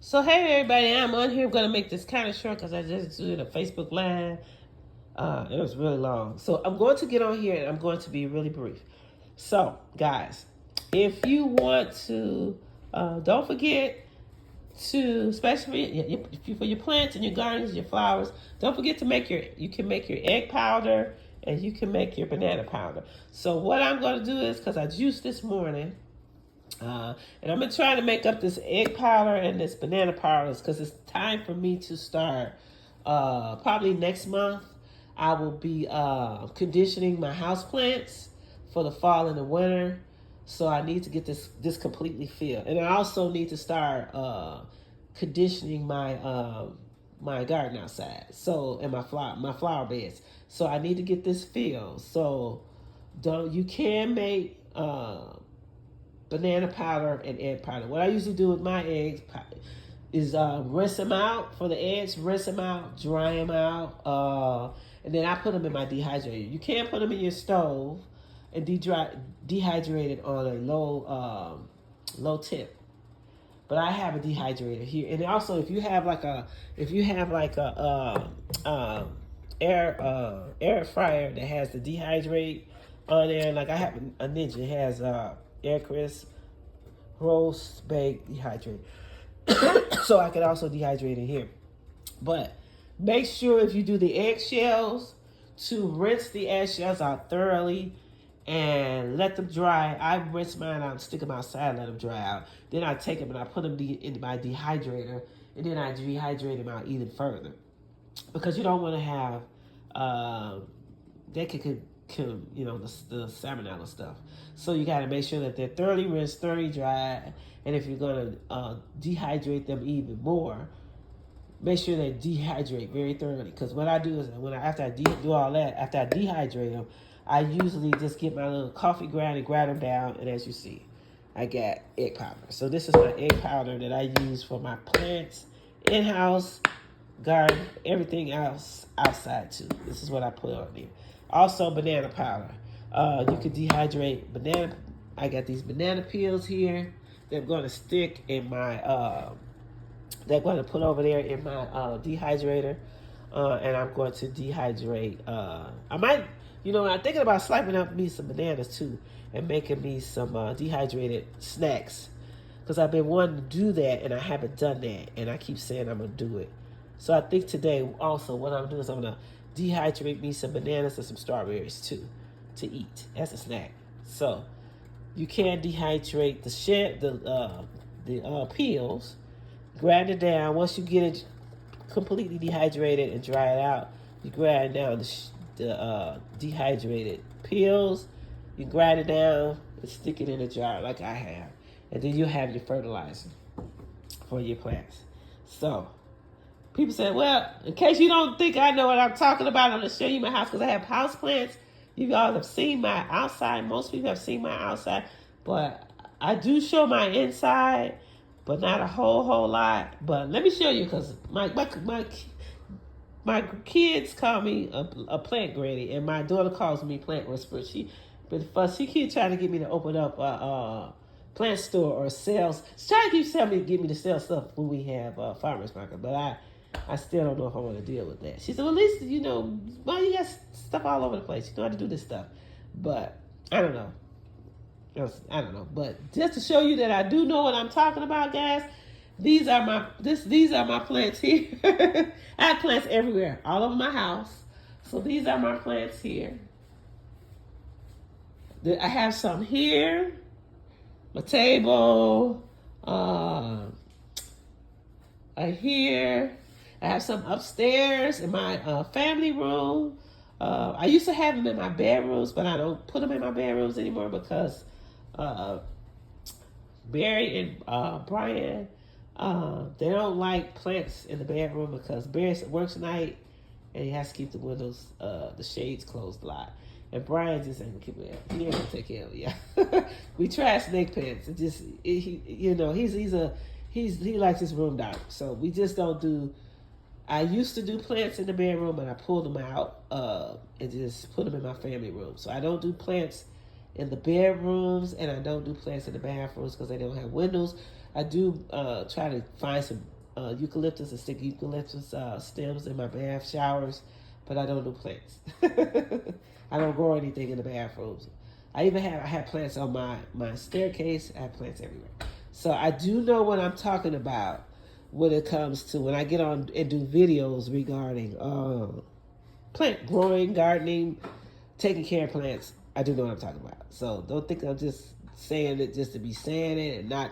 So hey everybody, I'm on here. I'm gonna make this kind of short because I just did a Facebook Live. It was really long, so I'm going to get on here and I'm going to be really brief. So guys, if you want to, don't forget to, especially for your plants and your gardens, your flowers. Don't forget to make your. You can make your egg powder and you can make your banana powder. So what I'm going to do is, because I juiced this morning. And I'm gonna try to make up this egg powder and this banana powder because it's time for me to start. Probably next month, I will be conditioning my house plants for the fall and the winter. So I need to get this completely filled, and I also need to start conditioning my garden outside. So and my flower beds. So I need to get this filled. So don't you can make banana powder and egg powder. What I usually do with my eggs is rinse them out for the eggs, rinse them out, dry them out, and then I put them in my dehydrator. You can't put them in your stove and dehydrate it on a low temp. But I have a dehydrator here, and also if you have like a air fryer that has the dehydrate on there, like I have a Ninja, it has air crisp, roast, bake, dehydrate. So I can also dehydrate it here. But make sure if you do the eggshells to rinse the eggshells out thoroughly and let them dry. I rinse mine out and stick them outside, let them dry out. Then I take them and I put them in my dehydrator, and then I dehydrate them out even further because you don't want to have that could the salmonella stuff. So you got to make sure that they're thoroughly rinsed, thoroughly dried, and if you're gonna dehydrate them even more, make sure they dehydrate very thoroughly. Because what I do is after I do all that, after I dehydrate them, I usually just get my little coffee ground and grind them down, and as you see, I got egg powder. So this is my egg powder that I use for my plants, in-house, garden, everything else outside too. This is what I put on there. Also, banana powder. You can dehydrate banana. I got these banana peels here that I'm going to stick in my. That I'm going to put over there in my dehydrator, and I'm going to dehydrate. I might, I'm thinking about slicing up me some bananas too, and making me some dehydrated snacks, because I've been wanting to do that and I haven't done that, and I keep saying I'm gonna do it. So I think today also what I'm doing is I'm gonna dehydrate me some bananas and some strawberries too, to eat as a snack. So you can dehydrate the peels, grind it down. Once you get it completely dehydrated and dry it out, you grind down the dehydrated peels. You grind it down and stick it in a jar like I have, and then you have your fertilizer for your plants. So people say, well, in case you don't think I know what I'm talking about, I'm going to show you my house because I have house plants. You all have seen my outside. Most people have seen my outside, but I do show my inside, but not a whole lot. But let me show you, because my kids call me a plant granny, and my daughter calls me plant whisperer. She keeps trying to get me to open up a plant store or sales. She's trying to get me to sell stuff when we have farmers market, but I still don't know if I want to deal with that. She said, well, at least, well, you got stuff all over the place. You know how to do this stuff. But I don't know. I don't know. But just to show you that I do know what I'm talking about, guys, these are my plants here. I have plants everywhere, all over my house. So these are my plants here. I have some here, my table, here. I have some upstairs in my family room. I used to have them in my bedrooms, but I don't put them in my bedrooms anymore because Barry and Brian, they don't like plants in the bedroom because Barry works night and he has to keep the windows, the shades closed a lot. And Brian just ain't gonna keep it. He ain't gonna take care of it. Yeah, we tried snake pens. He likes his room dark, so we just don't do. I used to do plants in the bedroom, but I pulled them out and just put them in my family room. So I don't do plants in the bedrooms, and I don't do plants in the bathrooms because they don't have windows. I do try to find some eucalyptus and stick eucalyptus stems in my bath showers, but I don't do plants. I don't grow anything in the bathrooms. I have plants on my staircase. I have plants everywhere. So I do know what I'm talking about when it comes to when I get on and do videos regarding plant growing, gardening, taking care of plants. I do know what I'm talking about. So don't think I'm just saying it just to be saying it and not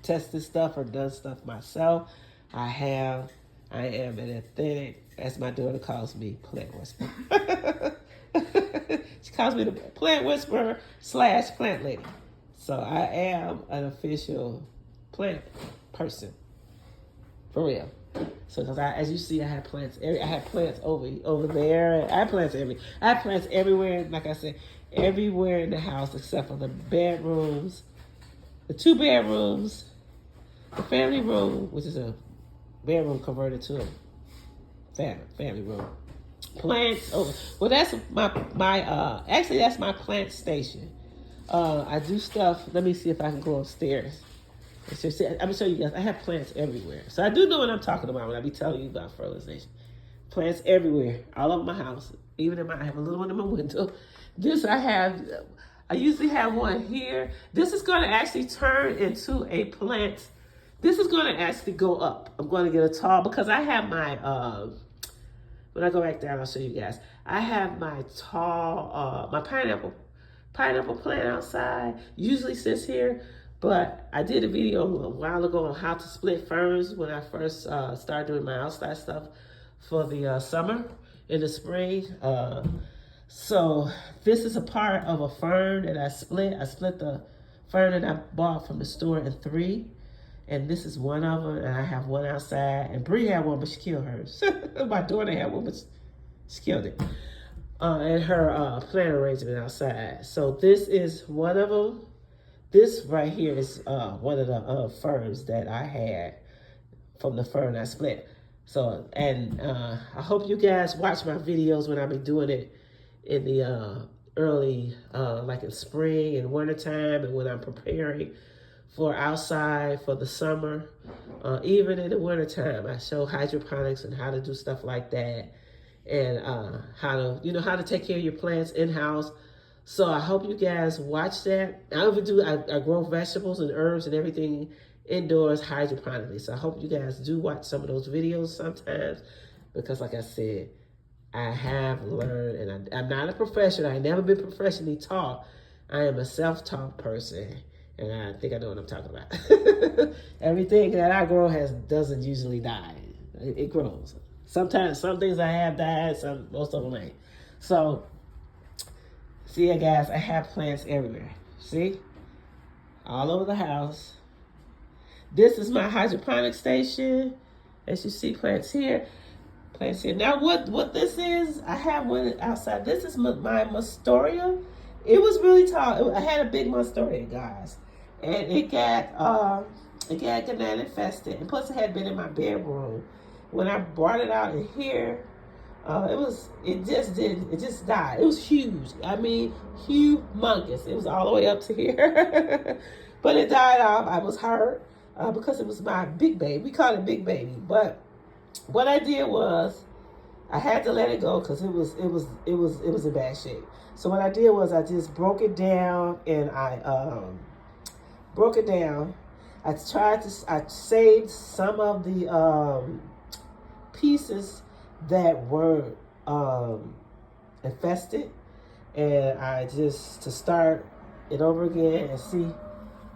tested stuff or done stuff myself. I am an authentic, as my daughter calls me, plant whisperer. She calls me the plant whisperer / plant lady. So I am an official plant person, for real. So because as you see, I have plants. I have plants over there. I have plants everywhere. Like I said, everywhere in the house except for the bedrooms, the 2 bedrooms, the family room, which is a bedroom converted to a family room. Plants over. Well, that's my actually that's my plant station. I do stuff. Let me see if I can go upstairs. I'm gonna show you guys. I have plants everywhere, so I do know what I'm talking about when I be telling you about fertilization. Plants everywhere, all over my house. Even I have a little one in my window. This I usually have one here. This is going to actually turn into a plant. This is going to actually go up. I'm going to get a tall because I have my when I go back down, I'll show you guys. I have my tall my pineapple plant outside. Usually sits here. But I did a video a while ago on how to split ferns when I first started doing my outside stuff for the summer in the spring. So this is a part of a fern that I split. I split the fern that I bought from the store in 3. And this is one of them. And I have one outside. And Bree had one, but she killed hers. My daughter had one, but she killed it. And her plant arrangement outside. So this is one of them. This right here is one of the ferns that I had from the fern I split. So, and I hope you guys watch my videos when I be doing it in the early, like in spring and wintertime, and when I'm preparing for outside for the summer. Even in the wintertime, I show hydroponics and how to do stuff like that, and how to take care of your plants in-house. So I hope you guys watch that. I grow vegetables and herbs and everything indoors hydroponically. So I hope you guys do watch some of those videos sometimes, because like I said, I have learned, and I'm not a professional. I've never been professionally taught. I am a self-taught person, and I think I know what I'm talking about. Everything that I grow doesn't usually die. It grows. Sometimes some things I have died, most of them ain't. So see ya, guys, I have plants everywhere. See? All over the house. This is my hydroponic station. As you see, plants here. Plants here. Now, what this is, I have one outside. This is my Mostoria. It was really tall. I had a big Mostoria, guys. And it got banana infested. And plus, it had been in my bedroom. When I brought it out in here, it just died. It was huge. I mean, humongous. It was all the way up to here. But it died off. I was hurt because it was my big baby. We called it big baby. But what I did was I had to let it go because it was in bad shape. So what I did was I just broke it down, and I broke it down. I saved some of the pieces that were infested, and I just to start it over again. And see,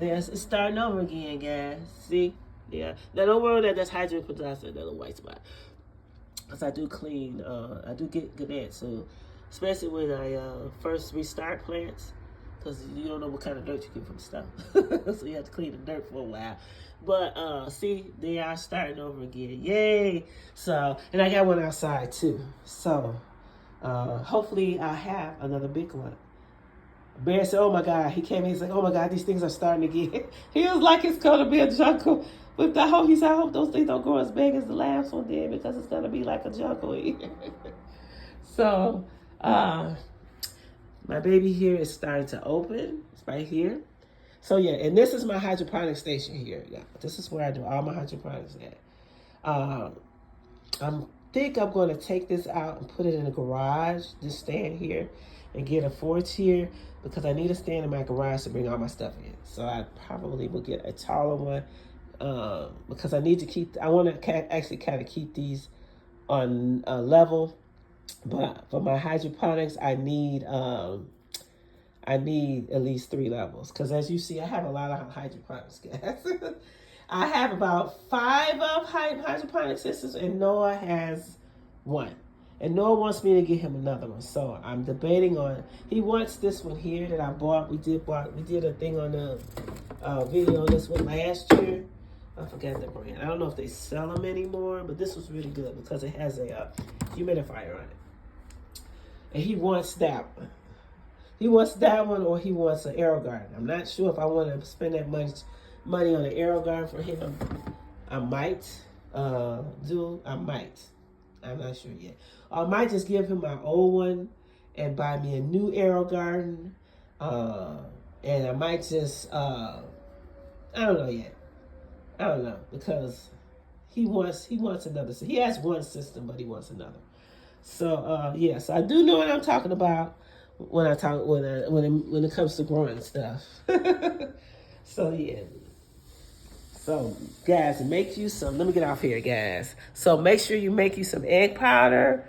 it's starting over again, guys. See, yeah. Now don't worry that that's hydrogen peroxide, that little white spot, because I do clean. I do get good at, so especially when I first restart plants, because you don't know what kind of dirt you get from stuff. So you have to clean the dirt for a while. But see, they are starting over again. Yay! So, and I got one outside too. So hopefully I'll have another big one. Bear said, oh my God, he came in, he's like, oh my God, these things are starting again. He was like, it's gonna be a jungle. But he said, I hope those things don't grow as big as the last one did, because it's gonna be like a jungle here. So my baby here is starting to open. It's right here. So yeah, and this is my hydroponic station here. Yeah, this is where I do all my hydroponics at. I think I'm going to take this out and put it in the garage. Just stand here and get a 4-tier because I need a stand in my garage to bring all my stuff in. So I probably will get a taller one because I need to keep. I want to actually kind of keep these on a level, but for my hydroponics, I need at least 3 levels because as you see, I have a lot of hydroponics, guys. I have about 5 of hydroponic systems, and Noah has 1. And Noah wants me to get him another one, so I'm debating on. He wants this one here that I bought. We did a thing on the video on this one last year. I forgot the brand. I don't know if they sell them anymore, but this was really good because it has a humidifier on it. And he wants that one. He wants that one, or he wants an air garden. I'm not sure if I want to spend that much money on an air garden for him. I might do. I might. I'm not sure yet. I might just give him my old one and buy me a new air garden. And I might just. I don't know yet. I don't know because he wants another. He has one system, but he wants another. So yes, I do know what I'm talking about when it comes to growing stuff. So yeah. So guys, make you some. Let me get off here, guys. So make sure you make you some egg powder,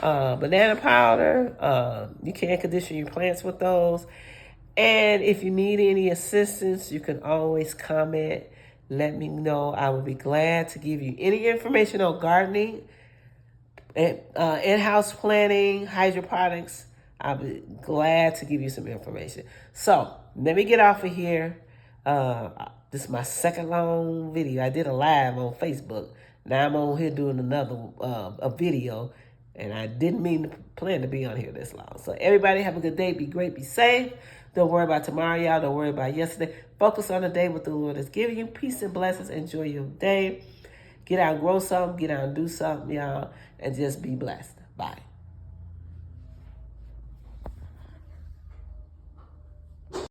banana powder. You can condition your plants with those. And if you need any assistance, you can always comment. Let me know. I would be glad to give you any information on gardening, in-house planning, hydroponics. I'll be glad to give you some information. So let me get off of here. This is my second long video. I did a live on Facebook. Now I'm on here doing another a video, and I didn't plan to be on here this long. So everybody have a good day. Be great. Be safe. Don't worry about tomorrow, y'all. Don't worry about yesterday. Focus on the day what the Lord is giving you. Peace and blessings. Enjoy your day. Get out and grow something. Get out and do something, y'all. And just be blessed. Bye.